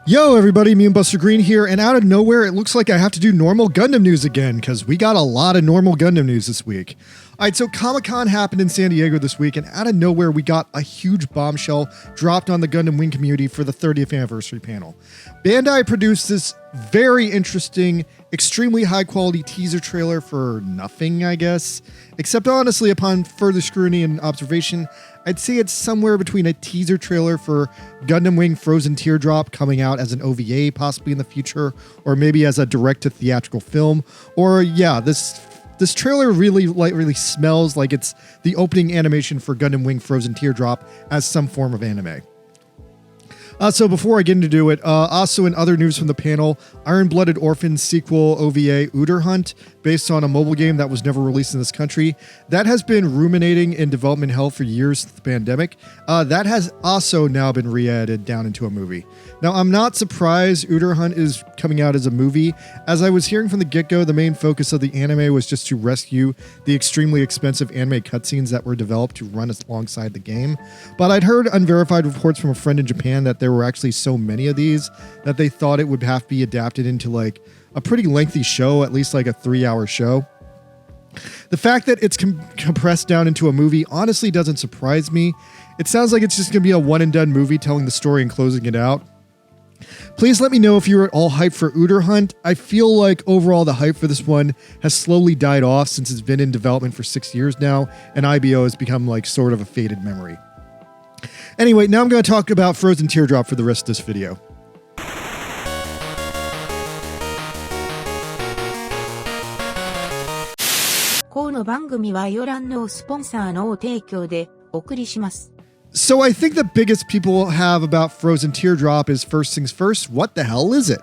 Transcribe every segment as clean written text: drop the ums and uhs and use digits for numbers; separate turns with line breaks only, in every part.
Yo everybody, me and Buster Green here, and out of nowhere it looks like I have to do normal Gundam news again, because we got a lot of normal Gundam news this week. Alright, so Comic-Con happened in San Diego this week, and out of nowhere we got a huge bombshell dropped on the Gundam Wing community for the 30th anniversary panel. Bandai produced this very interesting, extremely high quality teaser trailer for nothing, I guess. Except honestly, upon further scrutiny and observation, I'd say it's somewhere between a teaser trailer for Gundam Wing Frozen Teardrop coming out as an OVA possibly in the future, or maybe as a direct-to-theatrical film, or yeah, this trailer really smells like it's the opening animation for Gundam Wing Frozen Teardrop as some form of anime. So before I get into it, also in other news from the panel, Iron-Blooded Orphans sequel OVA Uder Hunt, based on a mobile game that was never released in this country, that has been ruminating in development hell for years since the pandemic. That has also now been re-edited down into a movie. Now, I'm not surprised Uder Hunt is coming out as a movie. As I was hearing from the get-go, the main focus of the anime was just to rescue the extremely expensive anime cutscenes that were developed to run alongside the game. But I'd heard unverified reports from a friend in Japan that there were actually so many of these that they thought it would have to be adapted into like a pretty lengthy show, at least like a 3-hour show. The fact that it's compressed down into a movie honestly doesn't surprise me. It sounds like it's just going to be a one-and-done movie telling the story and closing it out. Please let me know if you're at all hyped for Uder Hunt. I feel like overall the hype for this one has slowly died off since it's been in development for 6 years now, and IBO has become like sort of a faded memory. Anyway, now I'm going to talk about Frozen Teardrop for the rest of this video.
この番組はヨランのスポンサーの提供でお送りします。
So I think the biggest people have about Frozen Teardrop is first things first, what the hell is it?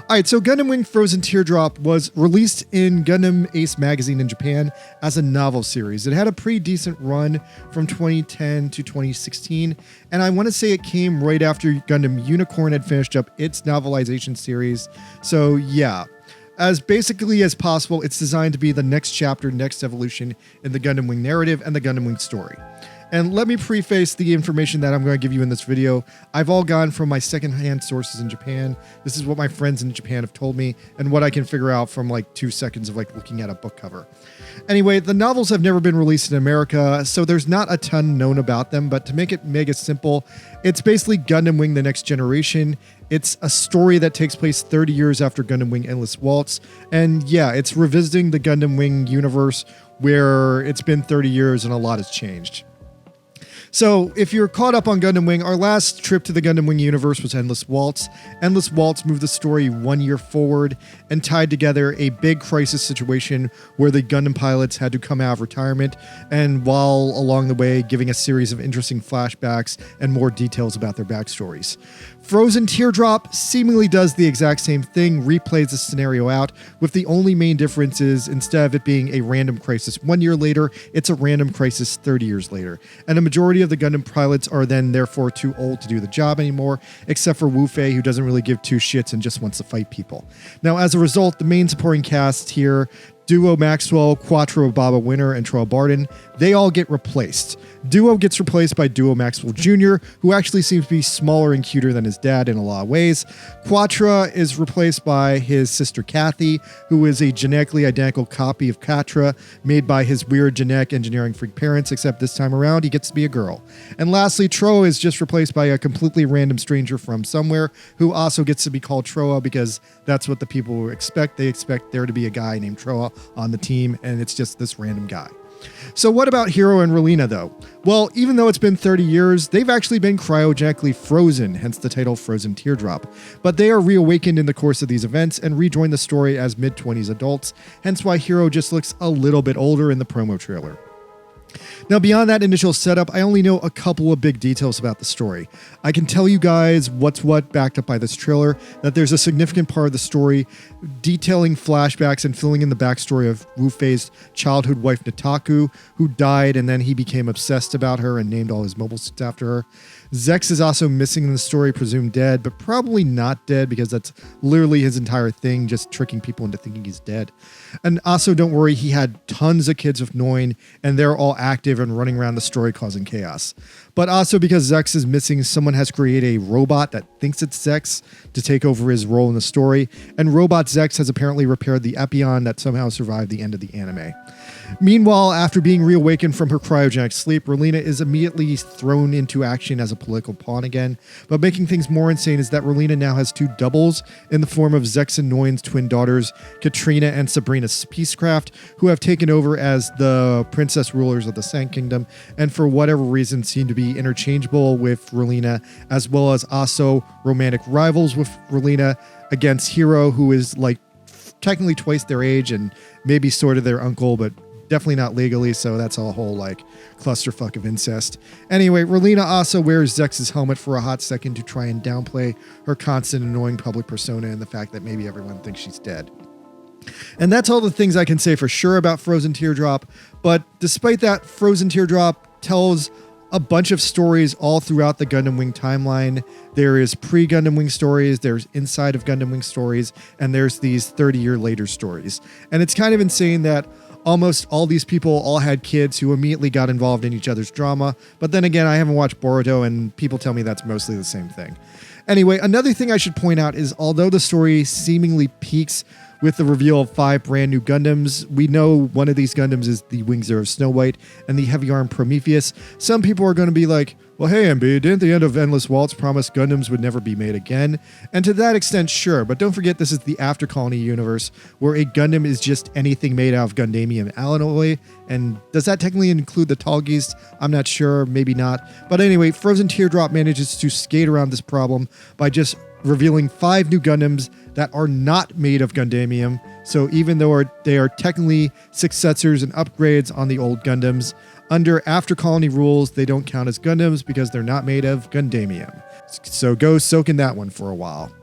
Alright, so Gundam Wing Frozen Teardrop was released in Gundam Ace magazine in Japan as a novel series. It had a pretty decent run from 2010 to 2016, and I want to say it came right after Gundam Unicorn had finished up its novelization series. So yeah, as basically as possible, it's designed to be the next chapter, next evolution in the Gundam Wing narrative and the Gundam Wing story. And let me preface the information that I'm going to give you in this video. I've all gone from my secondhand sources in Japan. This is what my friends in Japan have told me and what I can figure out from like 2 seconds of like looking at a book cover. Anyway, the novels have never been released in America, so there's not a ton known about them, but to make it mega simple, it's basically Gundam Wing The Next Generation. It's a story that takes place 30 years after Gundam Wing Endless Waltz, and yeah, it's revisiting the Gundam Wing universe where it's been 30 years and a lot has changed. So, if you're caught up on Gundam Wing, our last trip to the Gundam Wing universe was Endless Waltz. Endless Waltz moved the story 1 year forward and tied together a big crisis situation where the Gundam pilots had to come out of retirement, and while along the way giving a series of interesting flashbacks and more details about their backstories. Frozen Teardrop seemingly does the exact same thing, replays the scenario out, with the only main difference is instead of it being a random crisis 1 year later, it's a random crisis 30 years later. And a majority of the Gundam pilots are then therefore too old to do the job anymore, except for Wu Fei, who doesn't really give two shits and just wants to fight people. Now, as a result, the main supporting cast here, Duo Maxwell, Quattro Baba Winter, and Troll Barden, they all get replaced. Duo gets replaced by Duo Maxwell Jr., who actually seems to be smaller and cuter than his dad in a lot of ways. Quattro is replaced by his sister Kathy, who is a genetically identical copy of Quattro, made by his weird genetic engineering freak parents, except this time around he gets to be a girl. And lastly, Troa is just replaced by a completely random stranger from somewhere, who also gets to be called Troa because that's what the people expect. They expect there to be a guy named Troa on the team, and it's just this random guy. So what about Hiro and Relina though? Well, even though it's been 30 years, they've actually been cryogenically frozen, hence the title Frozen Teardrop. But they are reawakened in the course of these events and rejoin the story as mid-20s adults, hence why Hiro just looks a little bit older in the promo trailer. Now, beyond that initial setup, I only know a couple of big details about the story. I can tell you guys what's what backed up by this trailer, that there's a significant part of the story detailing flashbacks and filling in the backstory of Wu Fei's childhood wife Nataku, who died and then he became obsessed about her and named all his mobile suits after her. Zex is also missing in the story, presumed dead, but probably not dead because that's literally his entire thing, just tricking people into thinking he's dead. And also, don't worry, he had tons of kids with Noin, and they're all active and running around the story causing chaos. But also because Zex is missing, someone has created a robot that thinks it's Zex to take over his role in the story, and Robot Zex has apparently repaired the Epion that somehow survived the end of the anime. Meanwhile, after being reawakened from her cryogenic sleep, Relena is immediately thrown into action as a political pawn again. But making things more insane is that Relena now has two doubles in the form of Zex and Noin's twin daughters, Katrina and Sabrina Peacecraft, who have taken over as the princess rulers of the Sand Kingdom, and for whatever reason seem to be interchangeable with Relena, as well as also romantic rivals with Relena against Hiro, who is like technically twice their age and maybe sort of their uncle, but definitely not legally, so that's a whole like clusterfuck of incest. Anyway, Relena also wears Zex's helmet for a hot second to try and downplay her constant annoying public persona and the fact that maybe everyone thinks she's dead. And that's all the things I can say for sure about Frozen Teardrop, but despite that, Frozen Teardrop tells a bunch of stories all throughout the Gundam Wing timeline. There is pre-Gundam Wing stories, there's inside of Gundam Wing stories, and there's these 30-year later stories. And it's kind of insane that almost all these people all had kids who immediately got involved in each other's drama. But then again, I haven't watched Boruto, and people tell me that's mostly the same thing. Anyway, another thing I should point out is although the story seemingly peaks with the reveal of 5 brand new Gundams, we know one of these Gundams is the Wing Zero Snow White and the Heavy Arm Prometheus. Some people are going to be like, well, hey, MB, didn't the end of Endless Waltz promise Gundams would never be made again? And to that extent, sure, but don't forget this is the After Colony universe, where a Gundam is just anything made out of Gundamium alloy. And does that technically include the Tallgeese? I'm not sure, maybe not. But anyway, Frozen Teardrop manages to skate around this problem by just revealing 5 new Gundams that are not made of Gundamium. So even though they are technically successors and upgrades on the old Gundams, under After Colony rules, they don't count as Gundams because they're not made of Gundamium. So go soak in that one for a while.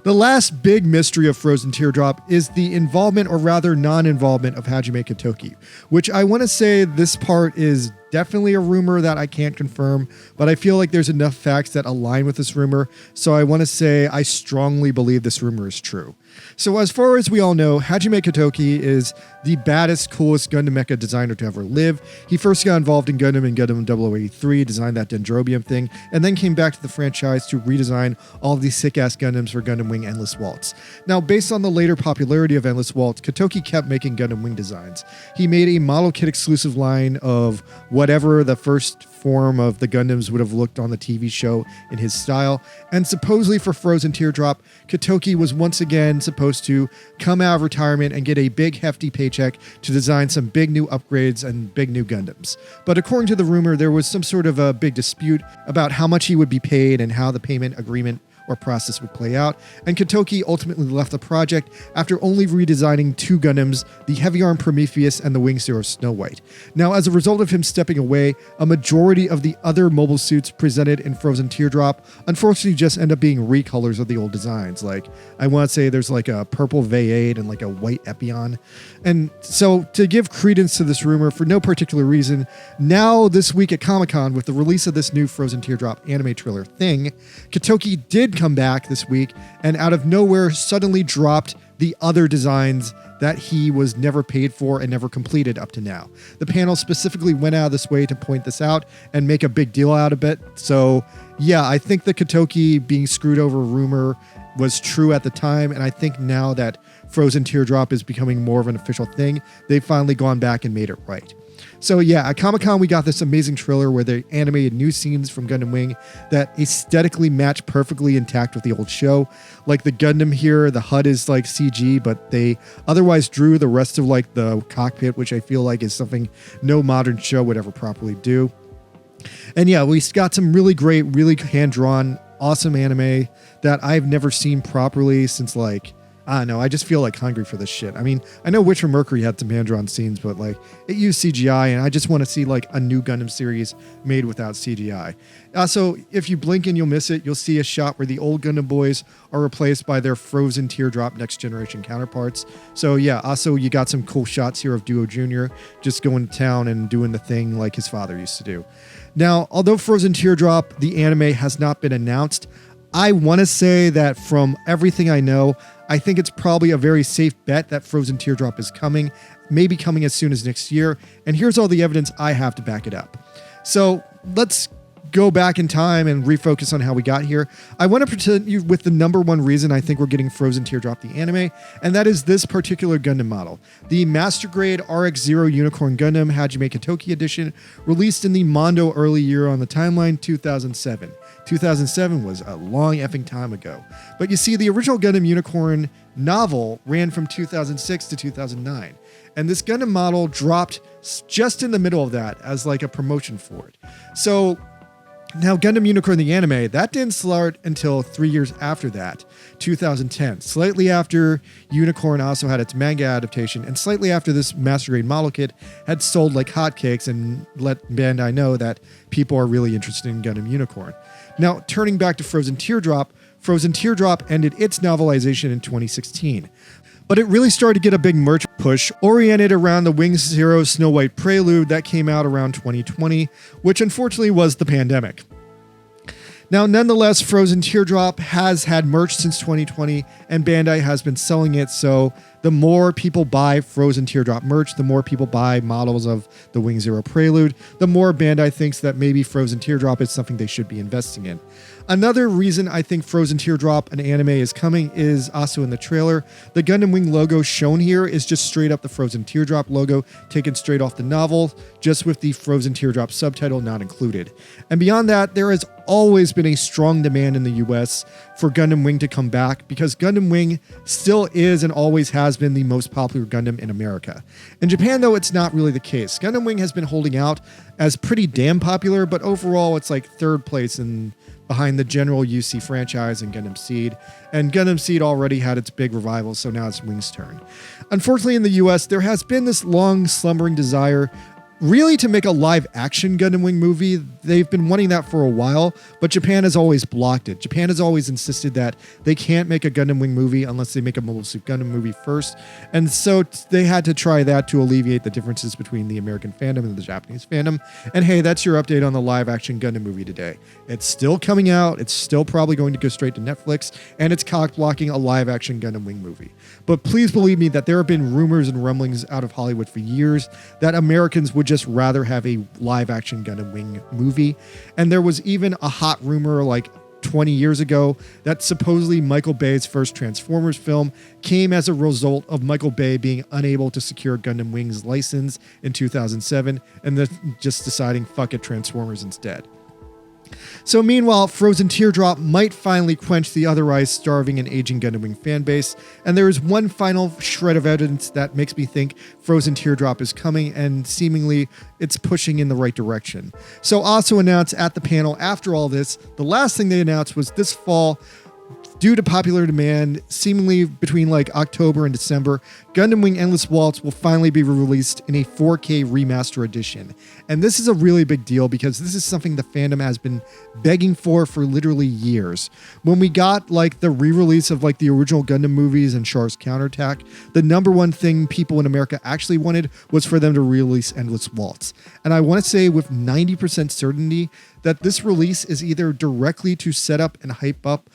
The last big mystery of Frozen Teardrop is the involvement, or rather non-involvement, of Hajime Katoki, which I want to say this part is definitely a rumor that I can't confirm, but I feel like there's enough facts that align with this rumor, so I want to say I strongly believe this rumor is true. So as far as we all know, Hajime Katoki is the baddest, coolest Gundam mecha designer to ever live. He first got involved in Gundam 0083, designed that Dendrobium thing, and then came back to the franchise to redesign all of these sick-ass Gundams for Gundam Wing Endless Waltz. Now, based on the later popularity of Endless Waltz, Katoki kept making Gundam Wing designs. He made a model kit exclusive line of whatever the first form of the Gundams would have looked on the TV show in his style, and supposedly for Frozen Teardrop, Katoki was once again supposed to come out of retirement and get a big hefty paycheck to design some big new upgrades and big new Gundams. But according to the rumor, there was some sort of a big dispute about how much he would be paid and how the payment agreement or process would play out, and Katoki ultimately left the project after only redesigning 2 Gundams, the Heavy Arm Prometheus and the Wing Zero Snow White. Now, as a result of him stepping away, a majority of the other mobile suits presented in Frozen Teardrop unfortunately just end up being recolors of the old designs. Like, I want to say there's like a purple V8 and like a white Epion. And so, to give credence to this rumor for no particular reason, now this week at Comic-Con, with the release of this new Frozen Teardrop anime trailer thing, Katoki did come back this week and out of nowhere suddenly dropped the other designs that he was never paid for and never completed up to now. The panel specifically went out of this way to point this out and make a big deal out of it. So yeah, I think the Katoki being screwed over rumor was true at the time, and I think now that Frozen Teardrop is becoming more of an official thing, they've finally gone back and made it right. So yeah, at Comic-Con we got this amazing trailer where they animated new scenes from Gundam Wing that aesthetically match perfectly intact with the old show. Like the Gundam here, the HUD is like CG, but they otherwise drew the rest of like the cockpit, which I feel like is something no modern show would ever properly do. And yeah, we got some really great, really hand-drawn, awesome anime that I've never seen properly since like, I don't know. I just feel like hungry for this shit. I mean, I know Witcher Mercury had some hand-drawn scenes, but like it used CGI, and I just want to see like a new Gundam series made without CGI. So if you blink and you'll miss it, you'll see a shot where the old Gundam boys are replaced by their frozen Teardrop next generation counterparts. So yeah, also you got some cool shots here of Duo Jr. just going to town and doing the thing like his father used to do. Now, although Frozen Teardrop, the anime, has not been announced, I want to say that from everything I know, I think it's probably a very safe bet that Frozen Teardrop is coming, maybe coming as soon as next year. And here's all the evidence I have to back it up. So let's go back in time and refocus on how we got here. I want to present you with the number one reason I think we're getting Frozen Teardrop the anime, and that is this particular Gundam model. The Master Grade RX-0 Unicorn Gundam Hajime Katoki edition, released in the Mondo early year on the timeline 2007. 2007 was a long effing time ago. But you see, the original Gundam Unicorn novel ran from 2006 to 2009. And this Gundam model dropped just in the middle of that as like a promotion for it. So now Gundam Unicorn the anime, that didn't start until 3 years after that, 2010. Slightly after Unicorn also had its manga adaptation, and slightly after this Master Grade model kit had sold like hotcakes and let Bandai know that people are really interested in Gundam Unicorn. Now, turning back to Frozen Teardrop ended its novelization in 2016. But it really started to get a big merch push oriented around the Wings Zero Snow White Prelude that came out around 2020, which unfortunately was the pandemic. Now, nonetheless, Frozen Teardrop has had merch since 2020, and Bandai has been selling it, so the more people buy Frozen Teardrop merch, the more people buy models of the Wing Zero Prelude, the more Bandai thinks that maybe Frozen Teardrop is something they should be investing in. Another reason I think Frozen Teardrop, an anime, is coming is also in the trailer. The Gundam Wing logo shown here is just straight up the Frozen Teardrop logo, taken straight off the novel, just with the Frozen Teardrop subtitle not included. And beyond that, there has always been a strong demand in the US for Gundam Wing to come back, because Gundam Wing still is and always has been the most popular Gundam in America. In Japan, though, it's not really the case. Gundam Wing has been holding out as pretty damn popular, but overall it's like third place behind the general UC franchise and Gundam Seed. And Gundam Seed already had its big revival, so now it's Wing's turn. Unfortunately, in the US, there has been this long slumbering desire really to make a live action Gundam Wing movie. They've been wanting that for a while, but Japan has always blocked it. Japan has always insisted that they can't make a Gundam Wing movie unless they make a Mobile Suit Gundam movie first. And so they had to try that to alleviate the differences between the American fandom and the Japanese fandom. And hey, that's your update on the live action Gundam movie today. It's still coming out. It's still probably going to go straight to Netflix, and it's cock blocking a live action Gundam Wing movie. But please believe me that there have been rumors and rumblings out of Hollywood for years that Americans would just rather have a live action Gundam Wing movie. And there was even a hot rumor like 20 years ago that supposedly Michael Bay's first Transformers film came as a result of Michael Bay being unable to secure Gundam Wing's license in 2007 and then just deciding fuck it, Transformers instead. So meanwhile, Frozen Teardrop might finally quench the otherwise starving and aging Gundam Wing fanbase, and there is one final shred of evidence that makes me think Frozen Teardrop is coming, and seemingly it's pushing in the right direction. So also announced at the panel after all this, the last thing they announced was this fall, due to popular demand, seemingly between like October and December, Gundam Wing Endless Waltz will finally be released in a 4K remaster edition. And this is a really big deal because this is something the fandom has been begging for literally years. When we got like the re-release of like the original Gundam movies and Char's Counterattack, the number one thing people in America actually wanted was for them to release Endless Waltz. And I want to say with 90% certainty that this release is either directly to set up and hype up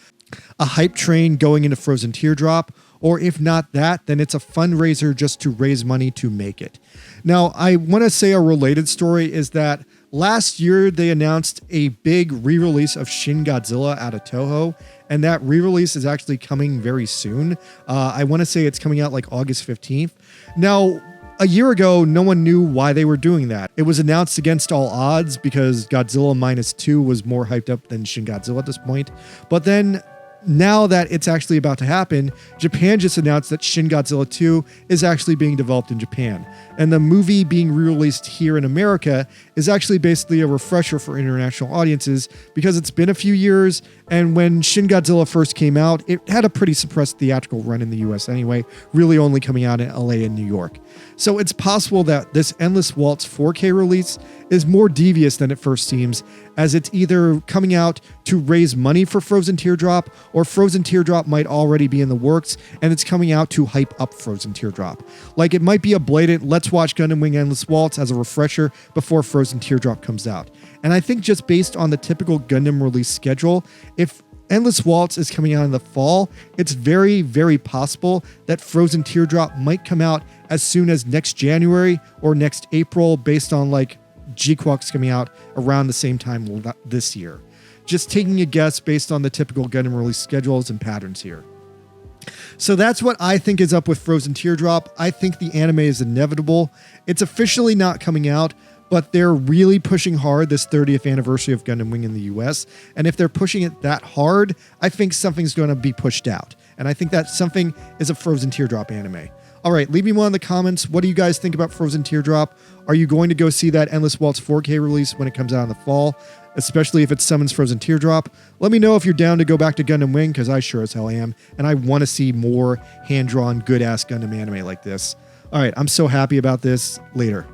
a hype train going into Frozen Teardrop, or if not that, then it's a fundraiser just to raise money to make it. Now, I want to say a related story is that last year they announced a big re-release of Shin Godzilla out of Toho, and that re-release is actually coming very soon. I want to say it's coming out like August 15th. Now, a year ago, no one knew why they were doing that. It was announced against all odds because Godzilla Minus 2 was more hyped up than Shin Godzilla at this point. But then, now that it's actually about to happen, Japan just announced that Shin Godzilla 2 is actually being developed in Japan. And the movie being re-released here in America is actually basically a refresher for international audiences because it's been a few years And when Shin Godzilla first came out, it had a pretty suppressed theatrical run in the US anyway, really only coming out in LA and New York. So it's possible that this Endless Waltz 4K release is more devious than it first seems, as it's either coming out to raise money for Frozen Teardrop, or Frozen Teardrop might already be in the works and it's coming out to hype up Frozen Teardrop. Like, it might be a blatant let's watch Gundam Wing Endless Waltz as a refresher before Frozen Teardrop comes out. And I think just based on the typical Gundam release schedule, if Endless Waltz is coming out in the fall, it's very, very possible that Frozen Teardrop might come out as soon as next January or next April, based on like G-Quack's coming out around the same time this year. Just taking a guess based on the typical Gundam release schedules and patterns here. So that's what I think is up with Frozen Teardrop. I think the anime is inevitable. It's officially not coming out, but they're really pushing hard this 30th anniversary of Gundam Wing in the US. And if they're pushing it that hard, I think something's going to be pushed out. And I think that something is a Frozen Teardrop anime. All right, leave me one in the comments. What do you guys think about Frozen Teardrop? Are you going to go see that Endless Waltz 4K release when it comes out in the fall, especially if it summons Frozen Teardrop? Let me know if you're down to go back to Gundam Wing, because I sure as hell am, and I want to see more hand-drawn, good-ass Gundam anime like this. All right, I'm so happy about this. Later.